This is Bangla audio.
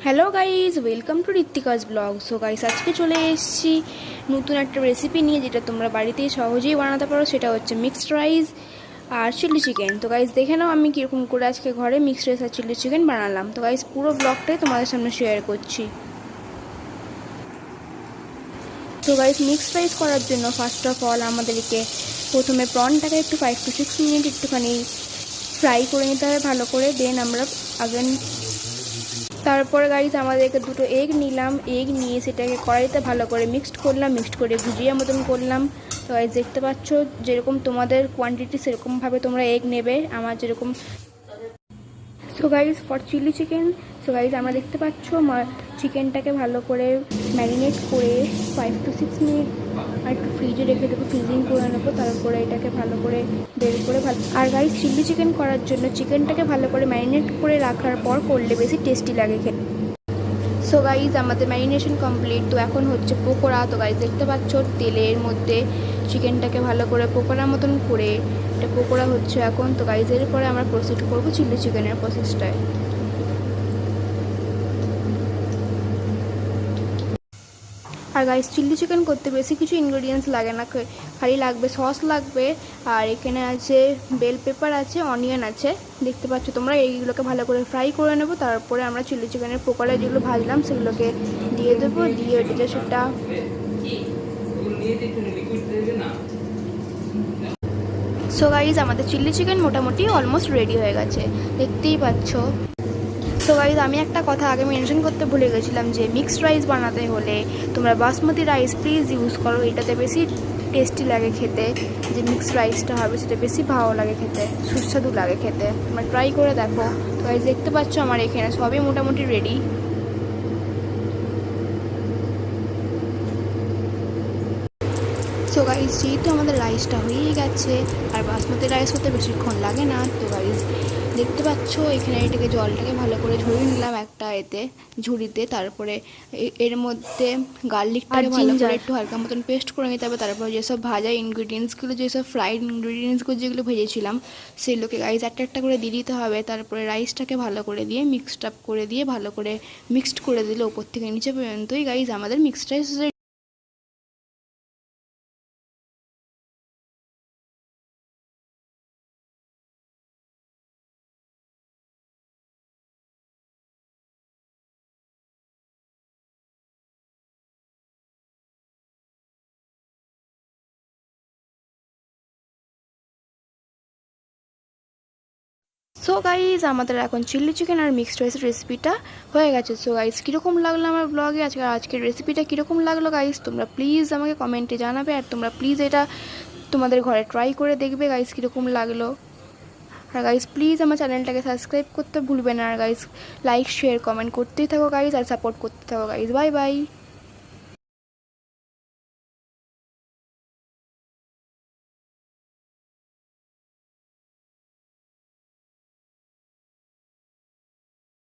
Hello guys, welcome to Ritvika's blog. So guys, আজকে চলে এসেছি নতুন একটা রেসিপি নিয়ে, যেটা তোমরা বাড়িতেই সহজেই বানাতে পারো। সেটা হচ্ছে মিক্সড রাইস আর চিলি চিকেন। তো গাইজ, দেখে নাও আমি কীরকম করে আজকে ঘরে মিক্সড রাইস আর চিলি চিকেন বানালাম। তো গাইজ, পুরো ব্লগটাই তোমাদের সামনে শেয়ার করছি। তো গাইজ, মিক্সড রাইস করার জন্য ফার্স্ট অফ অল আমাদেরকে প্রথমে প্রনটাকে একটু 5 to 6 মিনিট একটুখানি ফ্রাই করে নিতে হবে ভালো করে। দেন আমরা তারপরে গাইজ আমাদেরকে দুটো এগ নিলাম। এগ নিয়ে সেটাকে কড়াইতে ভালো করে মিক্সড করলাম, মিক্সড করে ভুজিয়া মতন করলাম। তো গাইজ, দেখতে পাচ্ছ যেরকম তোমাদের কোয়ান্টিটি সেরকমভাবে তোমরা এগ নেবে, আমার যেরকম। So guys, for chilli chicken, so guys আমরা দেখতে পাচ্ছ চিকেনটাকে ভালো করে ম্যারিনেট করে 5 to 6 মিনিট আর একটু ফ্রিজে রেখে দেবো, ফ্রিজিং করে নেবো। তারপরে এটাকে ভালো করে বের করে আর গাইজ, চিলি চিকেন করার জন্য চিকেনটাকে ভালো করে ম্যারিনেট করে রাখার পর করলে বেশি টেস্টি লাগে খেতে। সো গাইজ, আমাদের ম্যারিনেশন কমপ্লিট। তো এখন হচ্ছে পকোড়া। তো গাইজ, দেখতে পাচ্ছ তেলের মধ্যে চিকেনটাকে ভালো করে পকোড়ার মতন করে এটা পকোড়া হচ্ছে এখন। তো গাইজ, এরপরে আমরা প্রসিড করবো চিলি চিকেনের প্রসেসটায়। আর গাইস, চিলি চিকেন করতে বেশি কিছু ইনগ্রেডিয়েন্টস লাগে না, খালি লাগবে সস লাগবে, আর এখানে আছে বেল পেপার আছে, অনিয়ন আছে। দেখতে পাচ্ছ তোমরা, এইগুলোকে ভালো করে ফ্রাই করে নেবো। তারপরে আমরা চিলি চিকেনের পকোড়া যেগুলো ভাজলাম সেগুলোকে দিয়ে দেবো, দিয়ে এটাতে সেটা। সো গাইজ, আমাদের চিলি চিকেন মোটামুটি অলমোস্ট রেডি হয়ে গেছে, দেখতেই পাচ্ছ। সো গাইজ, আমি একটা কথা আগে মেনশন করতে ভুলে গেছিলাম যে মিক্সড রাইস বানাতে হলে তোমরা বাসমতি রাইস প্লিজ ইউজ করো। এটাতে বেশি টেস্টি লাগে খেতে, যে মিক্সড রাইসটা হবে সেটা বেশি ভালো লাগে খেতে, সুস্বাদু লাগে খেতে। তোমরা ট্রাই করে দেখো। তো গাইজ, দেখতে পাচ্ছ আমার এখানে সবই মোটামুটি রেডি। সো গাইজ, যেহেতু আমাদের রাইসটা হয়েই গেছে আর বাসমতি রাইস হতে বেশিক্ষণ লাগে না, তো গাইজ দেখতে পাচ্ছ এখানে এটাকে জলটাকে ভালো করে ঝরিয়ে নিলাম একটা ঝুড়িতে। তারপরে এর মধ্যে গার্লিকটাকে ভালো করে একটু হালকা মতন পেস্ট করে নিতে হবে। তারপর যেসব ভাজা ইনগ্রিডিয়েন্টসগুলো, যেসব ফ্রাইড ইনগ্রিডিয়েন্টসগুলো যেগুলো ভেজেছিলাম সেগুলোকে গাইজ একটা একটা করে দিয়ে দিতে হবে। তারপরে রাইসটাকে ভালো করে দিয়ে মিক্সড আপ করে দিয়ে ভালো করে মিক্সড করে দিলে ওপর থেকে নিচে পর্যন্তই গাইজ আমাদের মিক্সড রাইস। সো গাইজ, আমাদের এখন চিলি চিকেন আর মিক্সড রাইসের রেসিপিটা হয়ে গেছে। সো গাইজ, কীরকম লাগলো আমার ব্লগে আজকের রেসিপিটা কীরকম লাগলো গাইজ, তোমরা প্লিজ আমাকে কমেন্টে জানাবে। আর তোমরা প্লিজ এটা তোমাদের ঘরে ট্রাই করে দেখবে গাইজ কীরকম লাগলো। আর গাইজ, প্লিজ আমার চ্যানেলটাকে সাবস্ক্রাইব করতে ভুলবে না। আর গাইজ, লাইক শেয়ার কমেন্ট করতেই থাকো গাইজ, আর সাপোর্ট করতে থাকো গাইজ। Bye bye.